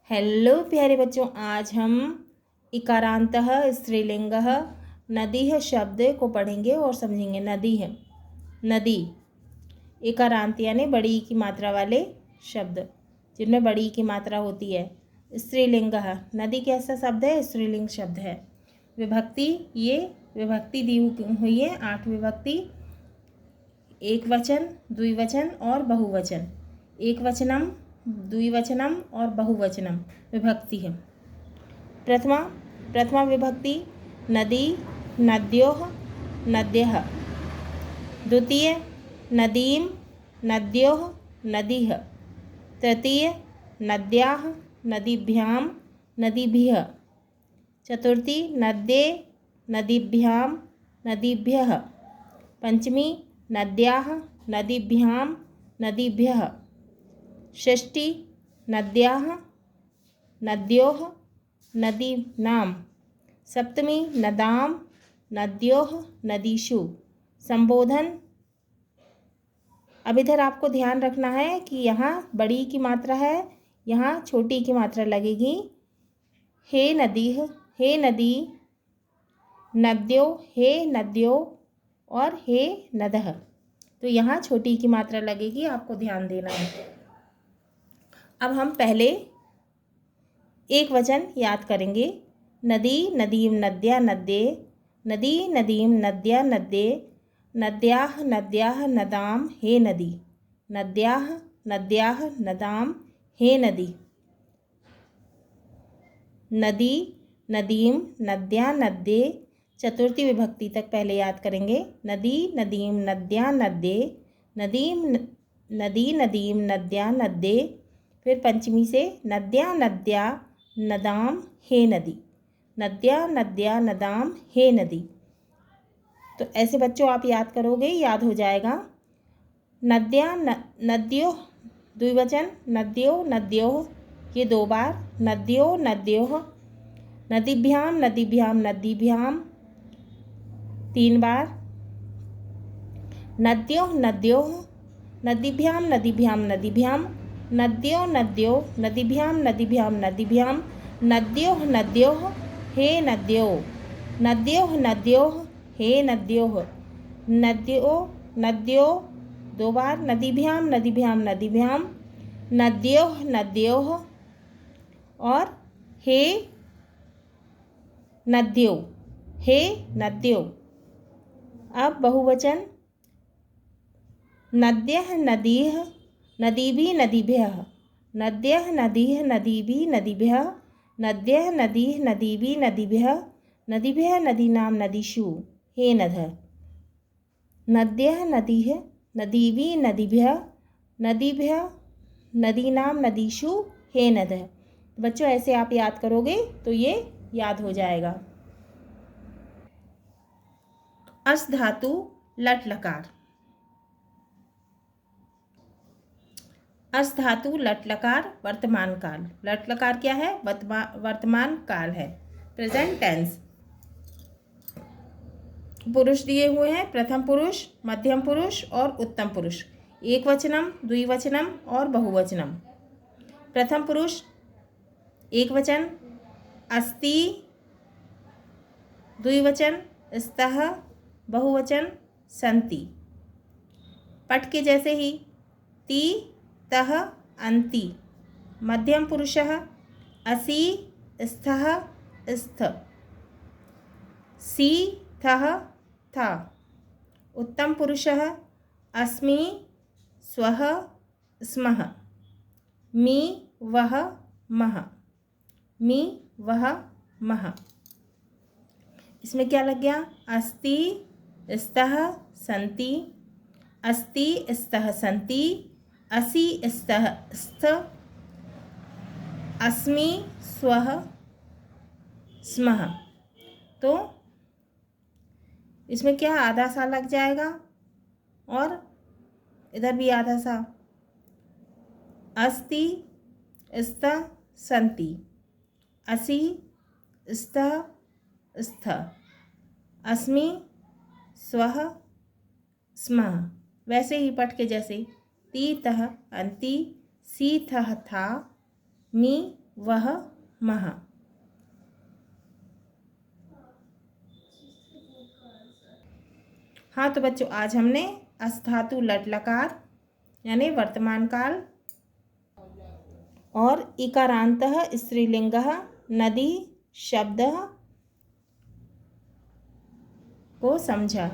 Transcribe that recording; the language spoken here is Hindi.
हेलो प्यारे बच्चों, आज हम इकारांतः स्त्रीलिंगः नदीः शब्द को पढ़ेंगे और समझेंगे। नदी है, नदी इकारांत यानी बड़ी की मात्रा वाले शब्द जिनमें बड़ी की मात्रा होती है। स्त्रीलिंगः नदी कैसा शब्द है? स्त्रीलिंग शब्द है। विभक्ति, ये विभक्ति दी हुई है 8 विभक्ति, एक वचन, द्विवचन और बहुवचन। एक वचनम, द्विवचनम और बहुवचनम विभक्ति है। प्रथमा विभक्ति नदी, नद्योः, नद्यः। द्वितीय नदीम, नद्योः, नदीः। तृतीय नद्याः, नदीभ्यां, नदीभिः। चतुर्थी नद्ये, नदीभ्यां, नदीभ्यः। पंचमी नद्याः, नदीभ्यां, नदीभ्यः। षष्ठी नद्याः, नद्योः, नदीनां। सप्तमी नदां, नद्योः, नदीषु। संबोधन, अब इधर आपको ध्यान रखना है कि यहाँ बड़ी की मात्रा है, यहाँ छोटी की मात्रा लगेगी। हे नदीः, हे नदी, नद्यो, हे नद्यो और हे नदः। तो यहाँ छोटी की मात्रा लगेगी, आपको ध्यान देना है। अब हम पहले एक वचन याद करेंगे। नदी, नदीम, नद्या, नद्ये। नदी, नदीम, नद्या, नद्ये। नद्याः, नद्याः, नदां, हे नदी। नद्याः, नद्याः, नदां, हे नदी। नदी, नदीम, नद्या, नद्ये। चतुर्थी विभक्ति तक पहले याद करेंगे। नदी, नदीम, नद्या, नद्ये। नदी, नदीम, नद्या, नद्ये। फिर पंचमी से नद्या, नद्या, नदाम, हे नदी। नद्या, नद्या, नदाम, हे नदी। तो ऐसे बच्चों आप याद करोगे, याद हो जाएगा। नद्या, नद्यो, द्विवचन नद्यो, नद्योः, ये 2 बार। नद्यो, नद्योः। नदीभ्यां, नदीभ्यां, नदीभ्यां, 3 बार। नद्यो, नद्योः। नदीभ्यां, नदीभ्यां, नदीभ्यां। नद्यो, नद्यो, नदीभ्यां, नदीभ्यां, नदीभ्यां। नद्योः, नद्योः, हे नद्यो। नद्योः, नद्योः, हे नद्योः। नद्यो, नद्यो, 2 बार। नदीभ्यां, नदीभ्यां, नदीभ्यां। नद्योः, नद्योः और हे नद्यो, हे नद्यो। अब बहुवचन नद्यः, नदीः, नदीभिः, नदीभ्यः। नद्यः, नदीः, नदीभिः, नदीभ्यः। नद्यः, नदीः, नदीभिः, नदीभ्यः। नदीभ्यः, नदीनां, नदीषु, हे नदः। नद्यः, नदीः, नदीभिः, नदीभ्यः। नदीभ्यः, नदीनां, नदीषु, हे नदः। बच्चों ऐसे आप याद करोगे तो ये याद हो जाएगा। अस धातु लट लकार। अस धातु लट लकार वर्तमान काल। लट लकार क्या है? वर्तमान काल है, प्रेजेंट टेंस। पुरुष दिए हुए हैं, प्रथम पुरुष, मध्यम पुरुष और उत्तम पुरुष। एक वचनम, द्विवचनम और बहुवचनम। प्रथम पुरुष एक वचन अस्ति, द्विवचन स्तः, बहुवचन सन्ति। पट के जैसे ही ति, तः, अन्ति। मध्यम पुरुषः असि, स्थः, स्थ। सि, थः, था। उत्तम पुरुषः अस्मि, स्वः, स्मः। मि, वः, मः। मि, वः, मः। इसमें क्या लग गया? अस्ति, स्तः, सन्ति। अस्ति, स्तः, सन्ति। असि, स्तः, स्थ। अस्मि, स्वः, स्मः। तो इसमें क्या आधा सा लग जाएगा और इधर भी आधा सा। अस्ति, स्त, सन्ति। असि, स्त, स्थ। अस्मि, स्वः, स्मः। वैसे ही पट के जैसे ति, तः, अन्ति। सि, थः, था। मि, वह, मह। हाँ तो बच्चों, आज हमने अस्थातु लट लकार यानी वर्तमान काल और इकारांतः स्त्रीलिंगः नदी शब्द को समझा।